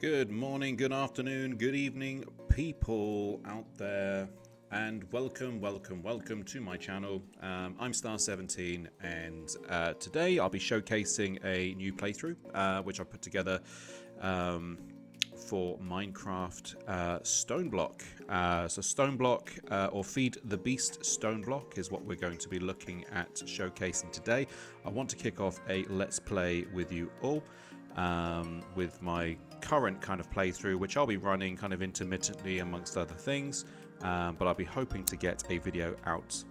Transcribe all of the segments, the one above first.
Good morning, good afternoon, good evening, people out there, and welcome to my channel. I'm Star17, and today I'll be showcasing a new playthrough, which I put together for Minecraft StoneBlock. So StoneBlock, or Feed the Beast StoneBlock, is what we're going to be looking at showcasing today. I want to kick off a Let's Play with you all. With my current kind of playthrough, which I'll be running kind of intermittently amongst other things, but I'll be hoping to get a video out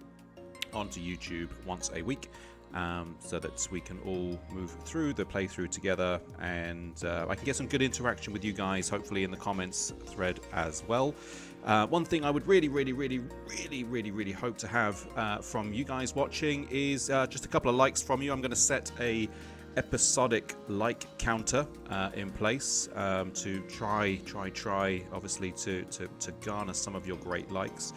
onto YouTube once a week, so that we can all move through the playthrough together, and I can get some good interaction with you guys, hopefully in the comments thread as well. One thing I would really hope to have from you guys watching is just a couple of likes from you. I'm going to set a episodic like counter in place to try obviously to garner some of your great likes.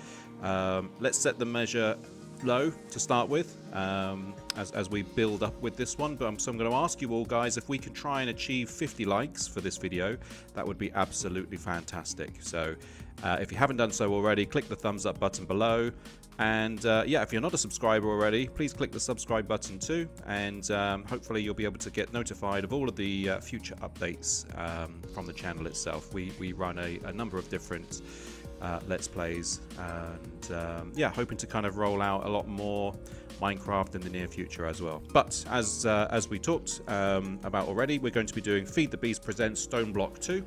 Let's set the measure low to start with as we build up with this one, but so I'm going to ask you all guys, if we can try and achieve 50 likes for this video, that would be absolutely fantastic. So if you haven't done so already, click the thumbs up button below. And yeah, if you're not a subscriber already, please click the subscribe button too, and hopefully you'll be able to get notified of all of the future updates from the channel itself. We run a number of different Let's Plays, and yeah, hoping to kind of roll out a lot more Minecraft in the near future as well. But as we talked about already, we're going to be doing Feed the Beast Presents StoneBlock 2.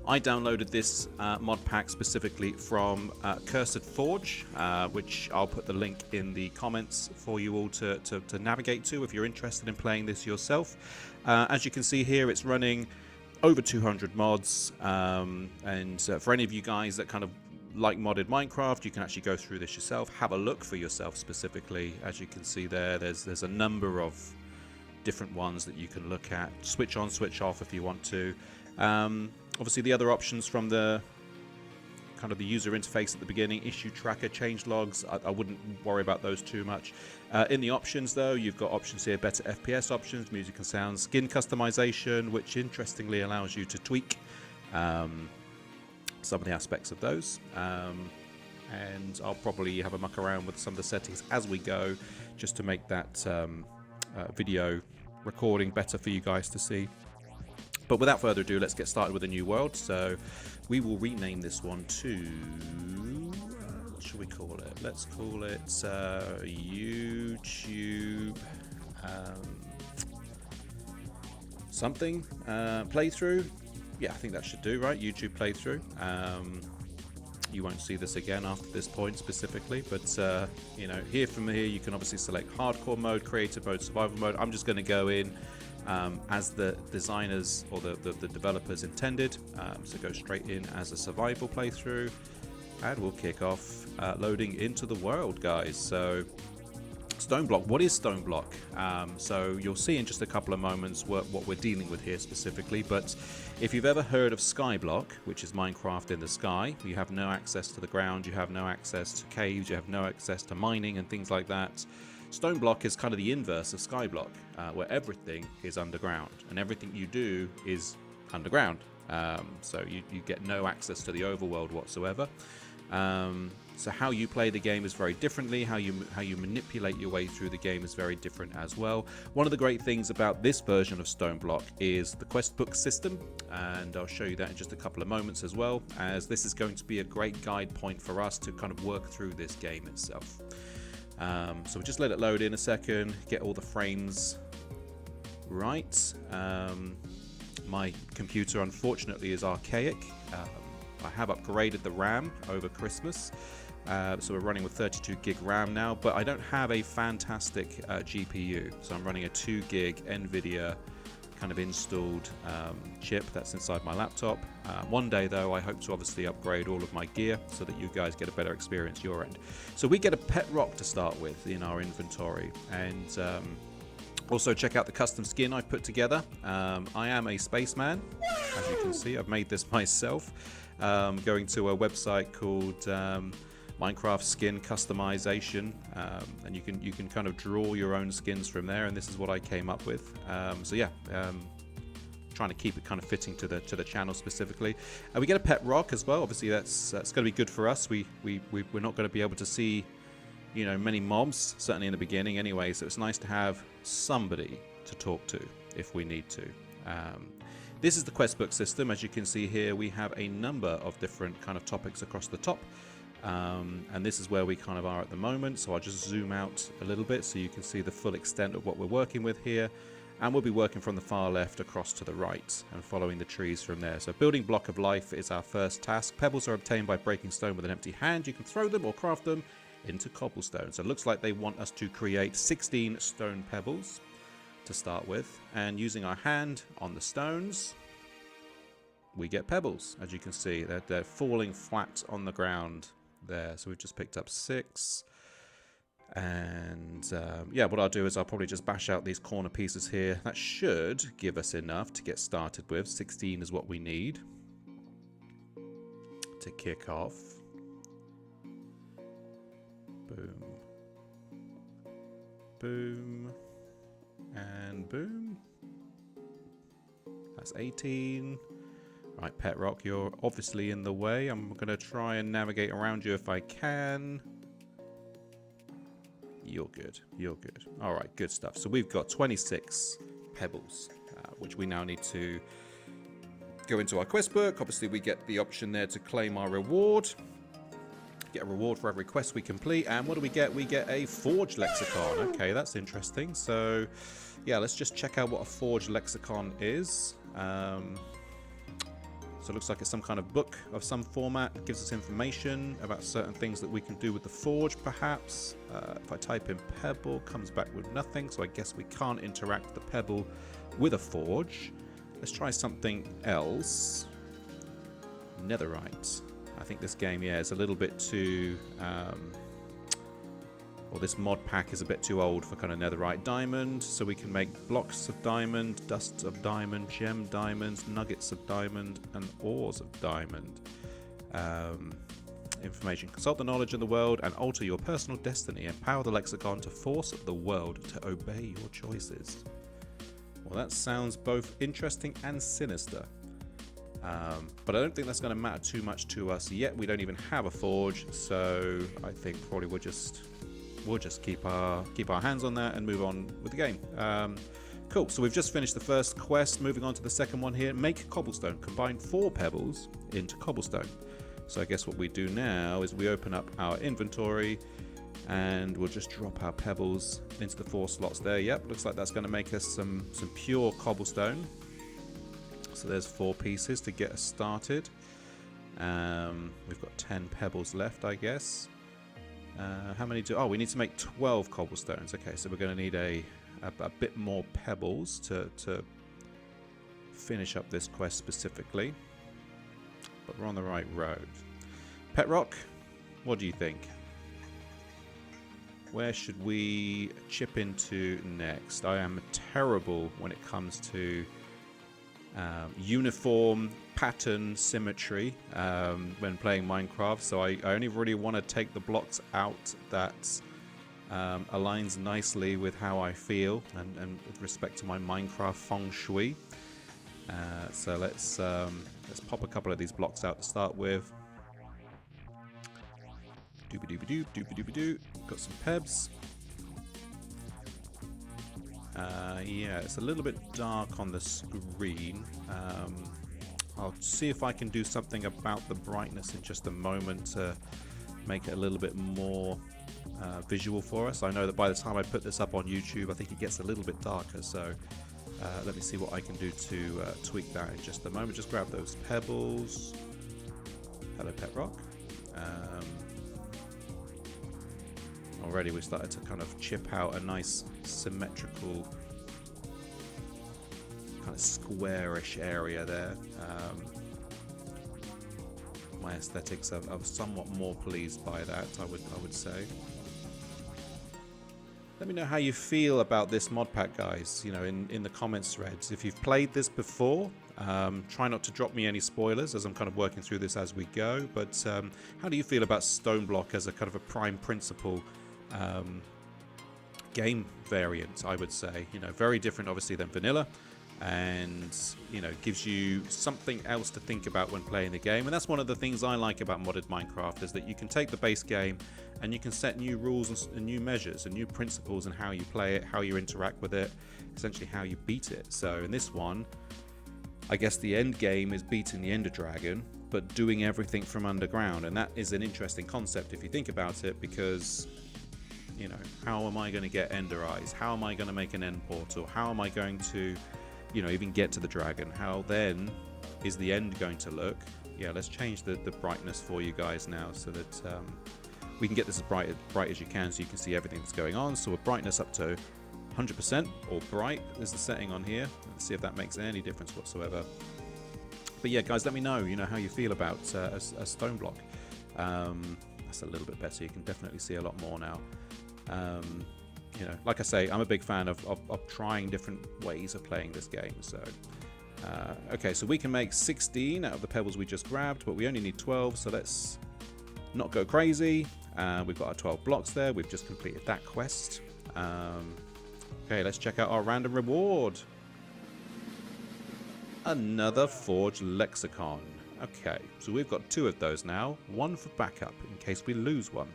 I downloaded this mod pack specifically from Cursed Forge, which I'll put the link in the comments for you all to navigate to if you're interested in playing this yourself. As you can see here, it's running over 200 mods, and for any of you guys that kind of like modded Minecraft, you can actually go through this yourself, have a look for yourself specifically. As you can see there's a number of different ones that you can look at, switch on, switch off if you want to. Obviously the other options from the kind of the user interface at the beginning, issue tracker, change logs, I wouldn't worry about those too much. In the options though, you've got options here, better FPS options, music and sound, skin customization, which interestingly allows you to tweak some of the aspects of those. And I'll probably have a muck around with some of the settings as we go, just to make that video recording better for you guys to see. But without further ado, let's get started with a new world. So we will rename this one to, what should we call it? Let's call it YouTube something playthrough. Yeah, I think that should do, right? YouTube playthrough. You won't see this again after this point specifically, but you know, from here you can obviously select hardcore mode, creative mode, survival mode. I'm just going to go in as the designers or the developers intended, so go straight in as a survival playthrough, and we'll kick off loading into the world, guys. So StoneBlock, what is StoneBlock? So you'll see in just a couple of moments what we're dealing with here specifically, but if you've ever heard of Skyblock, which is Minecraft in the sky, you have no access to the ground, you have no access to caves, you have no access to mining and things like that. StoneBlock is kind of the inverse of Skyblock, where everything is underground and everything you do is underground. So you get no access to the overworld whatsoever. So how you play the game is very differently. How you manipulate your way through the game is very different as well. One of the great things about this version of StoneBlock is the quest book system, and I'll show you that in just a couple of moments as well, as this is going to be a great guide point for us to kind of work through this game itself. So we'll just let it load in a second, get all the frames right. My computer unfortunately is archaic. I have upgraded the RAM over Christmas, so we're running with 32 gig RAM now, but I don't have a fantastic GPU, so I'm running a 2 gig NVIDIA kind of installed chip that's inside my laptop. One day though, I hope to obviously upgrade all of my gear so that you guys get a better experience your end. So we get a pet rock to start with in our inventory, and also check out the custom skin I put together. I am a spaceman, as you can see. I've made this myself, going to a website called Minecraft skin customization, and you can kind of draw your own skins from there. And this is what I came up with. So yeah, trying to keep it kind of fitting to the channel specifically. We get a pet rock as well. Obviously, that's going to be good for us. We're not going to be able to see, you know, many mobs, certainly in the beginning anyway. So it's nice to have somebody to talk to if we need to. This is the quest book system. As you can see here, we have a number of different kind of topics across the top. And this is where we kind of are at the moment. So I'll just zoom out a little bit so you can see the full extent of what we're working with here. And we'll be working from the far left across to the right and following the trees from there. So building block of life is our first task. Pebbles are obtained by breaking stone with an empty hand. You can throw them or craft them into cobblestone. So it looks like they want us to create 16 stone pebbles to start with. And using our hand on the stones, we get pebbles. As you can see, they're falling flat on the ground there. So we've just picked up 6. And yeah, what I'll do is I'll probably just bash out these corner pieces here. That should give us enough to get started with. 16 is what we need to kick off. Boom. Boom. And boom. That's 18. Right, Pet Rock, you're obviously in the way. I'm going to try and navigate around you if I can. You're good. You're good. All right, good stuff. So we've got 26 pebbles, which we now need to go into our quest book. Obviously, we get the option there to claim our reward. Get a reward for every quest we complete. And what do we get? We get a forged lexicon. Okay, that's interesting. So, yeah, let's just check out what a forged lexicon is. So it looks like it's some kind of book of some format. It gives us information about certain things that we can do with the forge, perhaps. If I type in pebble, comes back with nothing. So I guess we can't interact with the pebble with a forge. Let's try something else. Netherite. I think this game, yeah, is a little bit too... well, this mod pack is a bit too old for kind of netherite. Diamond, so we can make blocks of diamond, dust of diamond, gem diamonds, nuggets of diamond, and ores of diamond. Information. Consult the knowledge in the world and alter your personal destiny. Empower the lexicon to force the world to obey your choices. Well, that sounds both interesting and sinister. But I don't think that's going to matter too much to us yet. We don't even have a forge, so I think probably we'll just keep our hands on that and move on with the game. Cool. So we've just finished the first quest. Moving on to the second one here. Make cobblestone. Combine 4 pebbles into cobblestone. So I guess what we do now is we open up our inventory and we'll just drop our pebbles into the 4 slots there. Yep, looks like that's going to make us some pure cobblestone. So there's 4 pieces to get us started. We've got 10 pebbles left, I guess. How many do... Oh, we need to make 12 cobblestones. Okay, so we're going to need a bit more pebbles to finish up this quest specifically. But we're on the right road. Pet Rock, what do you think? Where should we chip into next? I am terrible when it comes to uniform pattern symmetry when playing Minecraft, so I only really want to take the blocks out that aligns nicely with how I feel and with respect to my Minecraft feng shui. So let's pop a couple of these blocks out to start with. Doobie-doobie-doo, doobie-doobie-doo. Got some pebs. Yeah, it's a little bit dark on the screen. I'll see if I can do something about the brightness in just a moment to make it a little bit more visual for us. I know that by the time I put this up on YouTube, I think it gets a little bit darker, so let me see what I can do to tweak that in just a moment. Just grab those pebbles. Hello, Pet Rock. Already we started to kind of chip out a nice symmetrical kind of squarish area there. My aesthetics are somewhat more pleased by that, I would say. Let me know how you feel about this mod pack, guys, you know, in the comments threads. If you've played this before, Try not to drop me any spoilers as I'm kind of working through this as we go, but how do you feel about StoneBlock as a kind of a prime principle game variant, I would say? You know, very different obviously than vanilla, and you know, gives you something else to think about when playing the game. And that's one of the things I like about modded Minecraft, is that you can take the base game and you can set new rules and new measures and new principles in how you play it, how you interact with it, essentially how you beat it. So in this one, I guess the end game is beating the Ender Dragon, but doing everything from underground. And that is an interesting concept if you think about it, because, you know, how am I going to get Ender Eyes? How am I going to make an end portal? How am I going to, you know, even get to the dragon? How then is the end going to look? Yeah, let's change the brightness for you guys now, so that we can get this as bright as you can, so you can see everything that's going on. So we're brightness up to 100%, or bright is the setting on here. Let's see if that makes any difference whatsoever. But yeah, guys, let me know, you know, how you feel about a stone block. That's a little bit better. You can definitely see a lot more now. You know, like I say, I'm a big fan of trying different ways of playing this game. So, okay, so we can make 16 out of the pebbles we just grabbed, but we only need 12. So let's not go crazy. We've got our 12 blocks there. We've just completed that quest. Okay, let's check out our random reward. Another forged lexicon. Okay, so we've got 2 of those now. 1 for backup in case we lose one.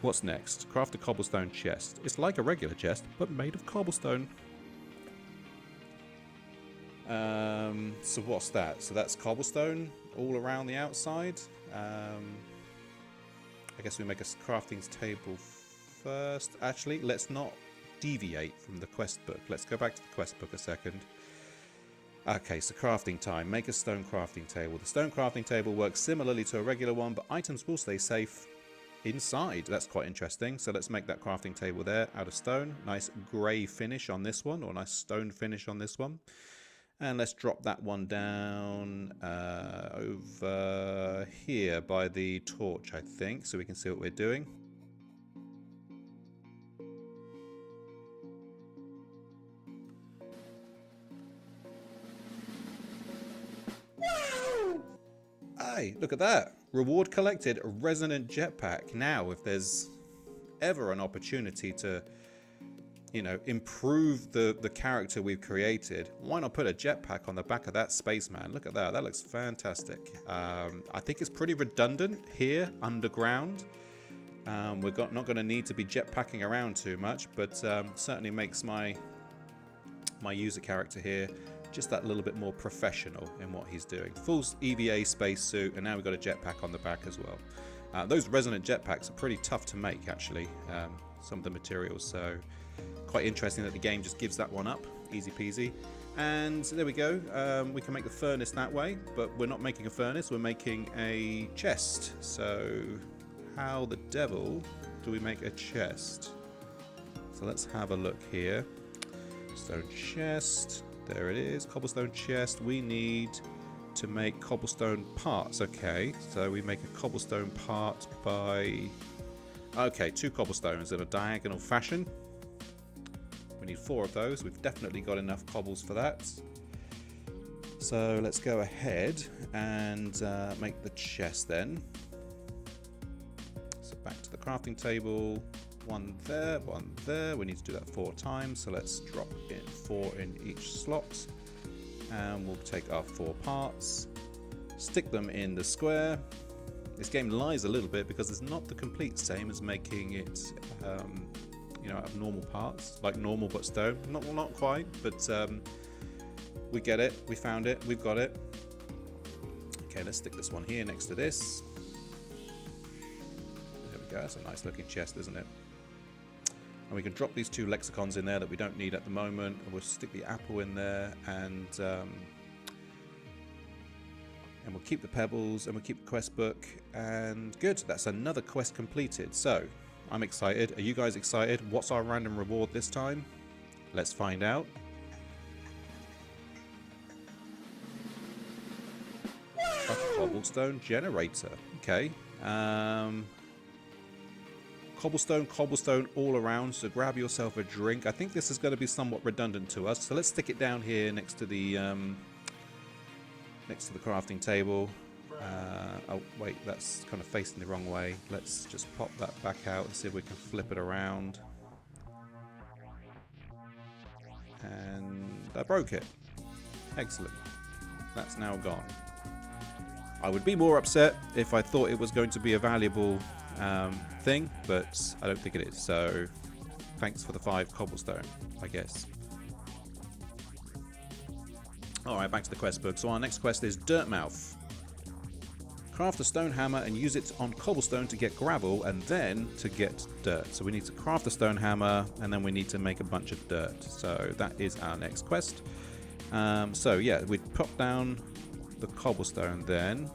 What's next? Craft a cobblestone chest. It's like a regular chest, but made of cobblestone. So what's that? So that's cobblestone all around the outside. I guess we make a crafting table first. Actually, let's not deviate from the quest book. Let's go back to the quest book a second. Okay, so crafting time. Make a stone crafting table. The stone crafting table works similarly to a regular one, but items will stay safe inside. That's quite interesting. So let's make that crafting table there out of stone. Nice grey finish on this one, or nice stone finish on this one. And let's drop that one down over here by the torch, I think, so we can see what we're doing. Hey, look at that. Reward collected, a resonant jetpack. Now, if there's ever an opportunity to, you know, improve the character we've created, why not put a jetpack on the back of that spaceman? Look at that. That looks fantastic. I think it's pretty redundant here underground. We're not going to need to be jetpacking around too much, but certainly makes my user character here just that little bit more professional in what he's doing. Full EVA spacesuit, and now we've got a jetpack on the back as well. Those resonant jetpacks are pretty tough to make, actually, some of the materials, so quite interesting that the game just gives that one up, easy peasy. And there we go. We can make the furnace that way, but we're not making a furnace, we're making a chest. So how the devil do we make a chest? So let's have a look here. Stone chest. There it is, cobblestone chest. We need to make cobblestone parts. Okay, so we make a cobblestone part by... Okay, 2 cobblestones in a diagonal fashion. We need 4 of those. We've definitely got enough cobbles for that. So let's go ahead and make the chest then. So back to the crafting table. 1 there, 1 there. We need to do that 4 times, so let's drop in 4 in each slot, and we'll take our 4 parts, stick them in the square. This game lies a little bit because it's not the complete same as making it you know, out of normal parts, like normal but stone. Not quite, but we get it, we found it, we've got it. Okay, let's stick this one here next to this. There we go. That's a nice looking chest, isn't it? And we can drop these 2 lexicons in there that we don't need at the moment. And we'll stick the apple in there, and we'll keep the pebbles, and we'll keep the quest book, and good. That's another quest completed. So I'm excited. Are you guys excited? What's our random reward this time? Let's find out. A cobblestone generator. Okay. cobblestone all around, so grab yourself a drink. I think this is going to be somewhat redundant to us, so let's stick it down here next to the crafting table. Oh wait, that's kind of facing the wrong way. Let's just pop that back out and see if we can flip it around. And I broke it. Excellent. That's now gone. I would be more upset if I thought it was going to be a valuable thing, but I don't think it is. So thanks for the 5 cobblestone, I guess. Alright, back to the quest book. So our next quest is Dirtmouth. Craft a stone hammer and use it on cobblestone to get gravel and then to get dirt. So we need to craft a stone hammer and then we need to make a bunch of dirt. So that is our next quest. So yeah, we pop down the cobblestone then.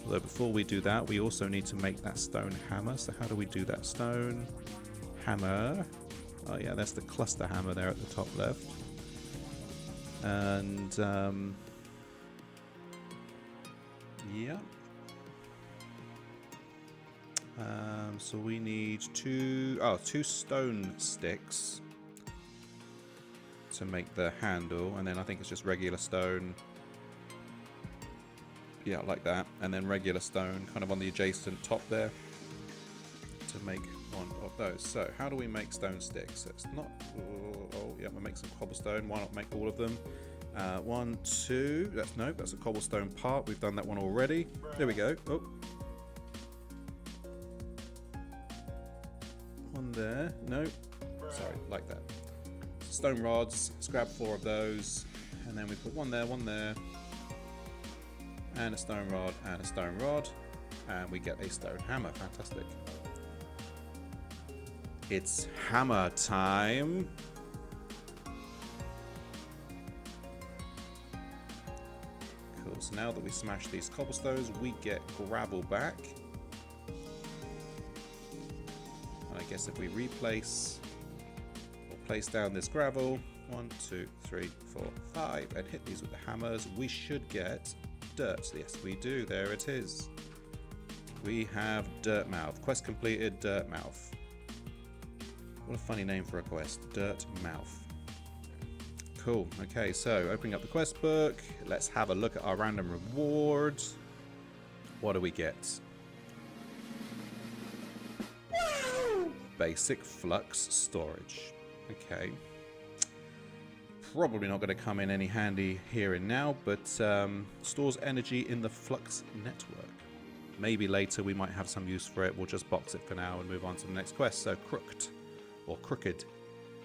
Although before we do that, we also need to make that stone hammer. So how do we do that? Stone hammer. Oh yeah, that's the cluster hammer there at the top left. And yeah. So we need 2 stone sticks to make the handle, and then I think it's just regular stone. Yeah, like that, and then regular stone kind of on the adjacent top there to make one of those. So how do we make stone sticks? It's not, oh yeah, we'll make some cobblestone. Why not make all of them? 1, 2, that's a cobblestone part. We've done that one already. There we go. Oh. One there. No. Sorry, like that. Stone rods. Let's grab 4 of those. And then we put one there, and a stone rod, and a stone rod. And we get a stone hammer. Fantastic. It's hammer time. Cool, so now that we smash these cobblestones, we get gravel back. And I guess if we replace or place down this gravel, 1, 2, 3, 4, 5, and hit these with the hammers, we should get dirt. Yes, we do. There it is. We have Dirtmouth. Quest completed, Dirtmouth. What a funny name for a quest. Dirtmouth. Cool. Okay, so opening up the quest book. Let's have a look at our random rewards. What do we get? Basic flux storage. Okay. Probably not going to come in any handy here and now, but stores energy in the flux network. Maybe later we might have some use for it. We'll just box it for now and move on to the next quest. So crooked.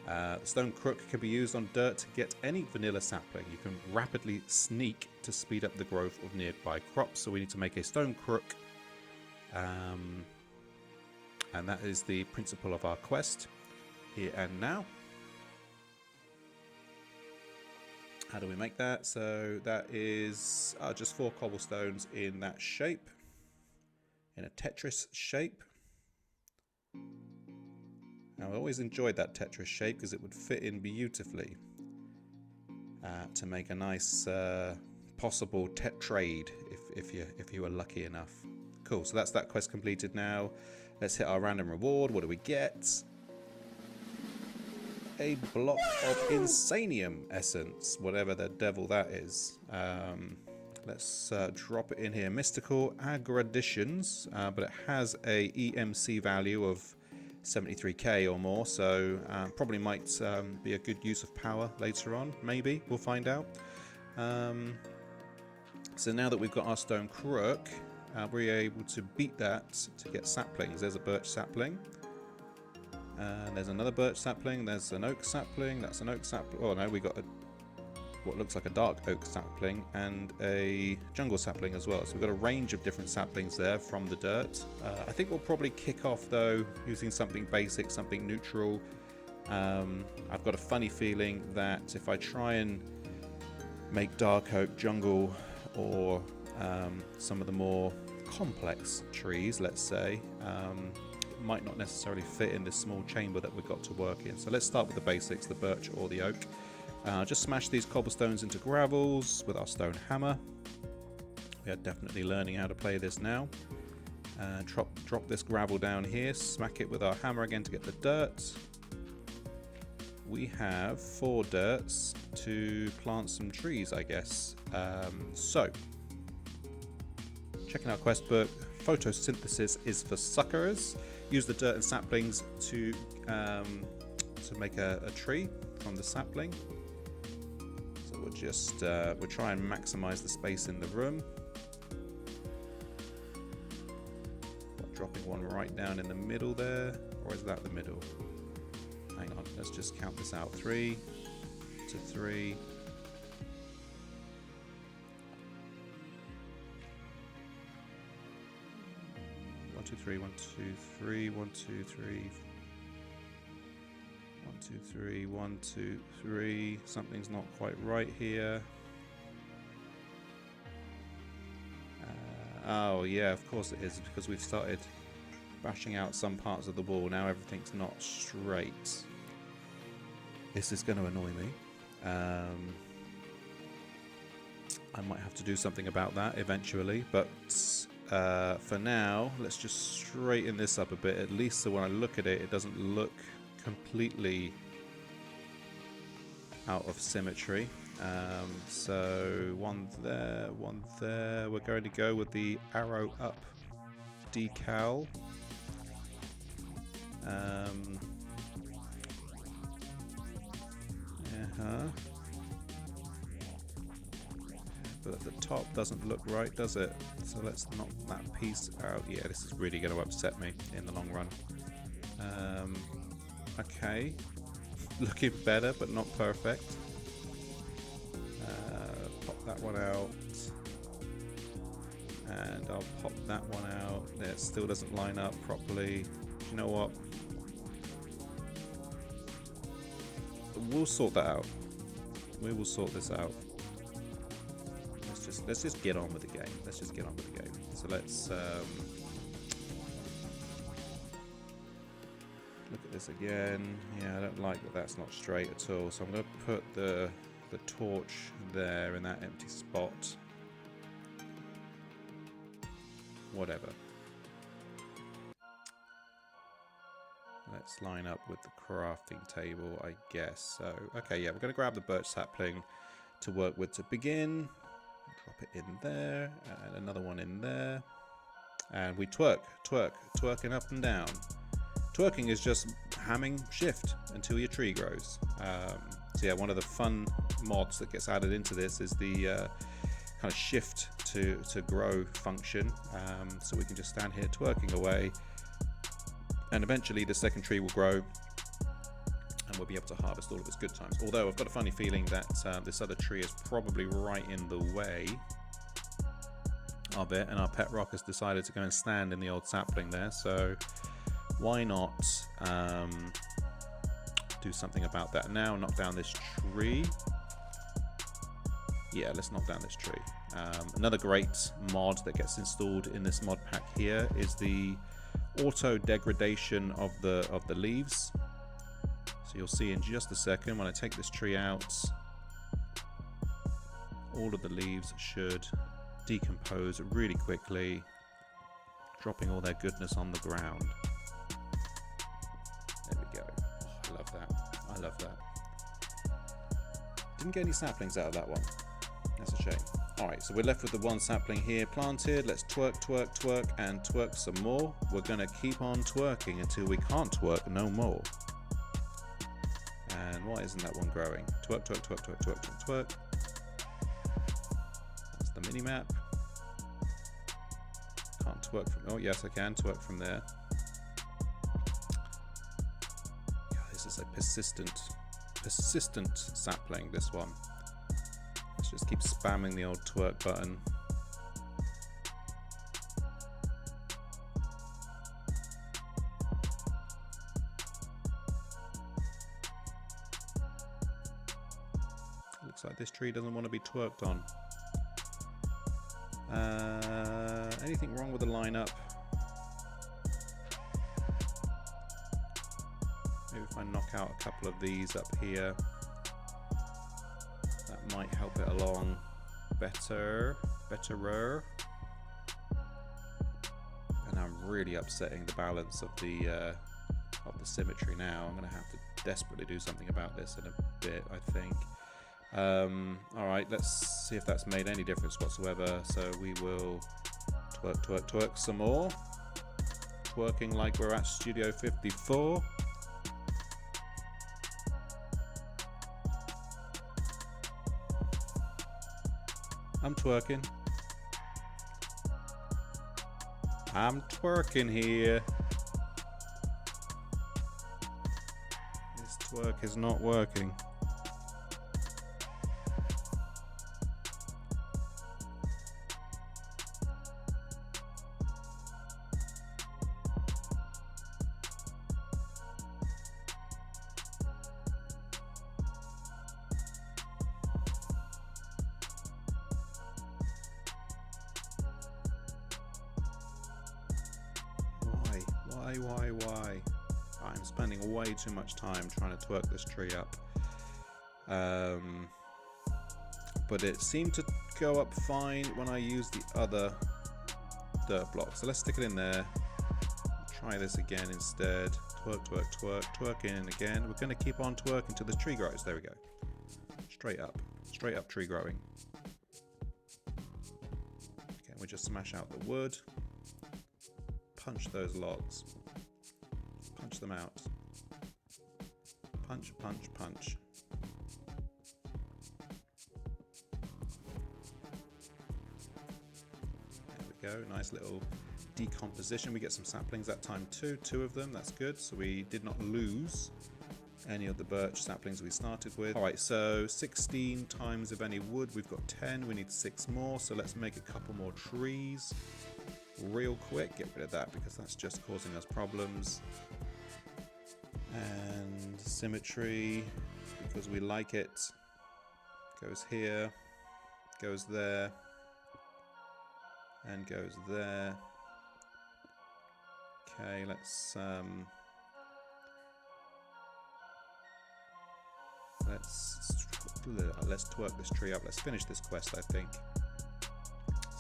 The stone crook can be used on dirt to get any vanilla sapling. You can rapidly sneak to speed up the growth of nearby crops. So we need to make a stone crook. And that is the principle of our quest here and now. How do we make that? So that is just 4 cobblestones in that shape, in a Tetris shape. Now I always enjoyed that Tetris shape because it would fit in beautifully to make a nice possible tetrade if you were lucky enough. Cool. So that's that quest completed now. Let's hit our random reward. What do we get? A block of Insanium essence, whatever the devil that is. Let's drop it in here. Mystical Aggraditions, but it has a EMC value of 73k or more, so probably might be a good use of power later on. Maybe we'll find out. So now that we've got our stone crook, we're able to beat that to get saplings. There's a birch sapling. And there's another birch sapling, there's an oak sapling, that's an oak sapling. Oh no, we got what looks like a dark oak sapling and a jungle sapling as well. So we've got a range of different saplings there from the dirt. I think we'll probably kick off though using something basic, something neutral. I've got a funny feeling that if I try and make dark oak jungle or some of the more complex trees, let's say, might not necessarily fit in this small chamber that we've got to work in. So let's start with the basics, the birch or the oak. Just smash these cobblestones into gravels with our stone hammer. We are definitely learning how to play this now. Drop this gravel down here, smack it with our hammer again to get the dirt. We have 4 dirts to plant some trees, I guess. So, checking our quest book, photosynthesis is for suckers. Use the dirt and saplings to make a tree from the sapling. So we'll try and maximize the space in the room. Dropping one right down in the middle there, or is that the middle? Hang on, let's just count this out. 3 to 3. 1, 2, 3, 1, 2, 3, 1, 2, 3. 1, 2, 3, 1, 2, 3. Something's not quite right here. Oh yeah, of course it is, because we've started bashing out some parts of the wall. Now everything's not straight. This is going to annoy me. I might have to do something about that eventually, but for now, let's just straighten this up a bit, at least so when I look at it, it doesn't look completely out of symmetry. So one there, one there. We're going to go with the arrow up decal. But at the top doesn't look right, does it? So let's knock that piece out. Yeah, this is really going to upset me in the long run. Okay, looking better, but not perfect. Pop that one out, and I'll pop that one out. It still doesn't line up properly. You know what? We'll sort that out. We will sort this out. Let's just get on with the game. Let's just get on with the game. So let's look at this again. Yeah, I don't like that that's not straight at all. So I'm going to put the torch there in that empty spot. Whatever. Let's line up with the crafting table, I guess. So, okay, yeah, we're going to grab the birch sapling to work with to begin. Drop it in there, and another one in there. And we twerking up and down. Twerking is just hamming shift until your tree grows. So yeah, one of the fun mods that gets added into this is the kind of shift to grow function. So we can just stand here twerking away, and eventually the second tree will grow, and we'll be able to harvest all of its good times. Although I've got a funny feeling that this other tree is probably right in the way of it, and our pet rock has decided to go and stand in the old sapling there. So why not do something about that now? Knock down this tree. Yeah, let's knock down this tree. Another great mod that gets installed in this mod pack here is the auto degradation of the leaves. So you'll see in just a second when I take this tree out, all of the leaves should decompose really quickly, dropping all their goodness on the ground. There we go. Oh, I love that. I love that. Didn't get any saplings out of that one. That's a shame. Alright, so we're left with the one sapling here planted. Let's twerk, twerk, twerk, and twerk some more. We're going to keep on twerking until we can't twerk no more. And why isn't that one growing? Twerk, twerk, twerk, twerk, twerk, twerk, twerk. That's the mini-map. Can't twerk from... Oh, yes, I can twerk from there. God, this is a persistent sapling, this one. Let's just keep spamming the old twerk button. Looks like this tree doesn't want to be twerked on. Anything wrong with the lineup? Maybe if I knock out a couple of these up here, that might help it along betterer. And I'm really upsetting the balance of the symmetry now. I'm going to have to desperately do something about this in a bit, I think. Alright, let's see if that's made any difference whatsoever. So we will twerk, twerk, twerk some more. Twerking like we're at Studio 54. I'm twerking. I'm twerking here. This twerk is not working. Why? I'm spending way too much time trying to twerk this tree up. But it seemed to go up fine when I used the other dirt block. So let's stick it in there. Try this again instead. Twerk, twerk, twerk, twerk in again. We're going to keep on twerking till the tree grows. There we go. Straight up tree growing. Okay, we just smash out the wood. Punch those logs. Punch them out. Punch, punch, punch. There we go. Nice little decomposition. We get some saplings that time too. 2 of them. That's good. So we did not lose any of the birch saplings we started with. Alright, so 16 times of any wood. We've got 10. We need 6 more. So let's make a couple more trees. Real quick, get rid of that because that's just causing us problems. And symmetry, because we like it, goes here, goes there, and goes there. Okay, let's twerk this tree up. Let's finish this quest, I think.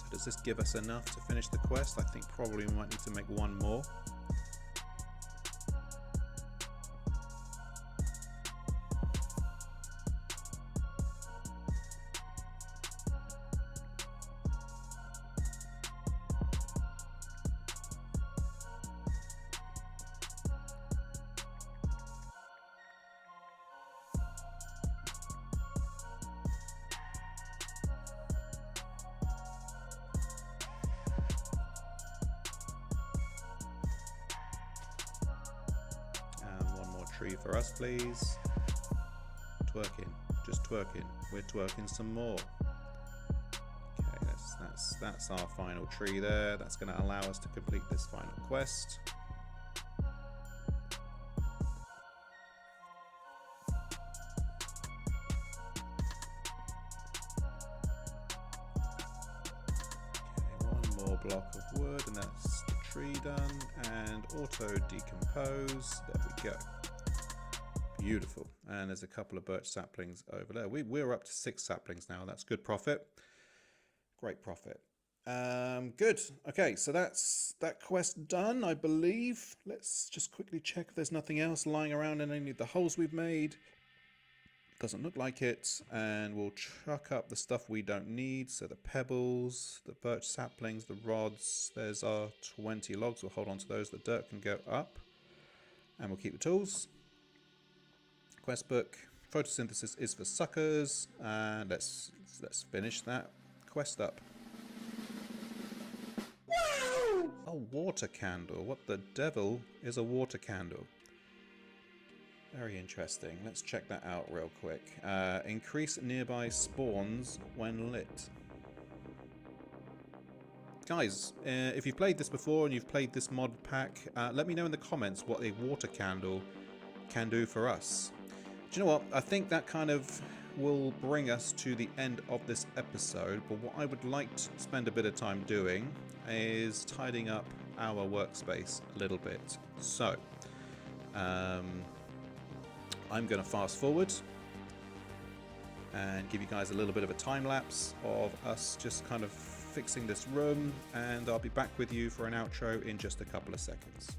Does this give us enough to finish the quest? I think probably we might need to make 1 more. Tree for us, please. Twerking, just twerking. We're twerking some more. Okay, that's our final tree there. That's going to allow us to complete this final quest. Okay, 1 more block of wood, and that's the tree done. And auto decompose. There we go. Beautiful. And there's a couple of birch saplings over there. We're up to 6 saplings now. That's good profit. Great profit. Good. Okay, so that's that quest done, I believe. Let's just quickly check if there's nothing else lying around in any of the holes we've made. Doesn't look like it. And we'll chuck up the stuff we don't need. So the pebbles, the birch saplings, the rods. There's our 20 logs. We'll hold on to those. The dirt can go up. And we'll keep the tools. Quest book. Photosynthesis is for suckers. And let's finish that quest up. A water candle. What the devil is a water candle? Very interesting. Let's check that out real quick. Increase nearby spawns when lit. Guys, if you've played this before and you've played this mod pack, let me know in the comments what a water candle can do for us. Do you know what? I think that kind of will bring us to the end of this episode, but what I would like to spend a bit of time doing is tidying up our workspace a little bit. So, I'm going to fast forward and give you guys a little bit of a time lapse of us just kind of fixing this room, and I'll be back with you for an outro in just a couple of seconds.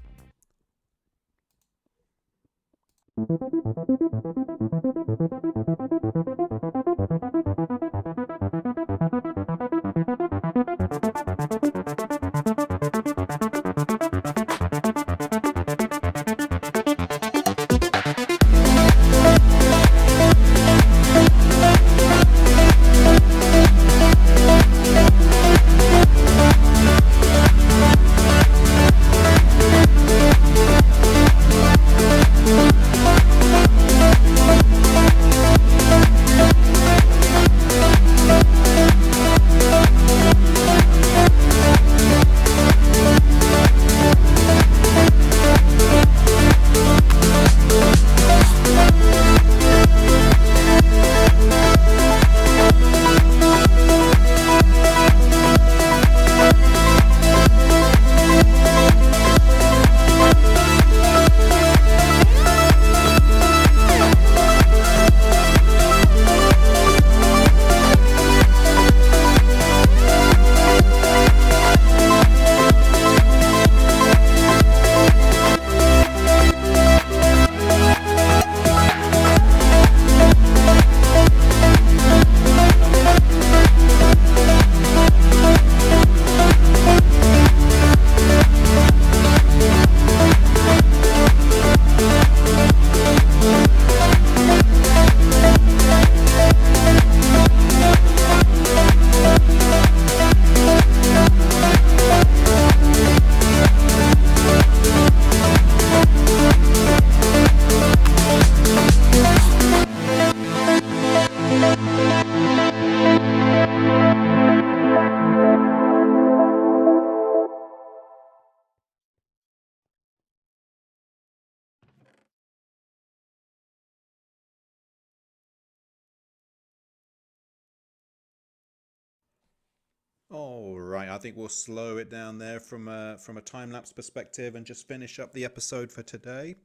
All right, I think we'll slow it down there from a time-lapse perspective and just finish up the episode for today.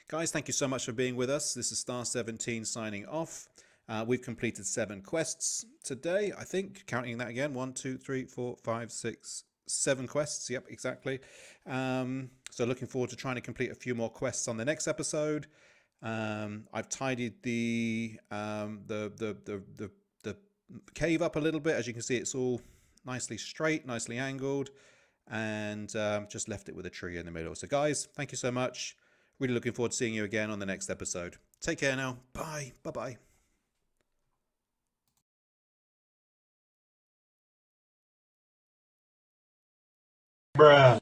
Guys, thank you so much for being with us. This is Star17 signing off. We've completed 7 quests today, I think, counting that again. 1, 2, 3, 4, 5, 6, 7 quests. Yep, exactly. So looking forward to trying to complete a few more quests on the next episode. I've tidied the cave up a little bit. As you can see, it's all nicely straight, nicely angled, and just left it with a tree in the middle. So guys, thank you so much. Really looking forward to seeing you again on the next episode. Take care now. Bye. Bye-bye. Bruh.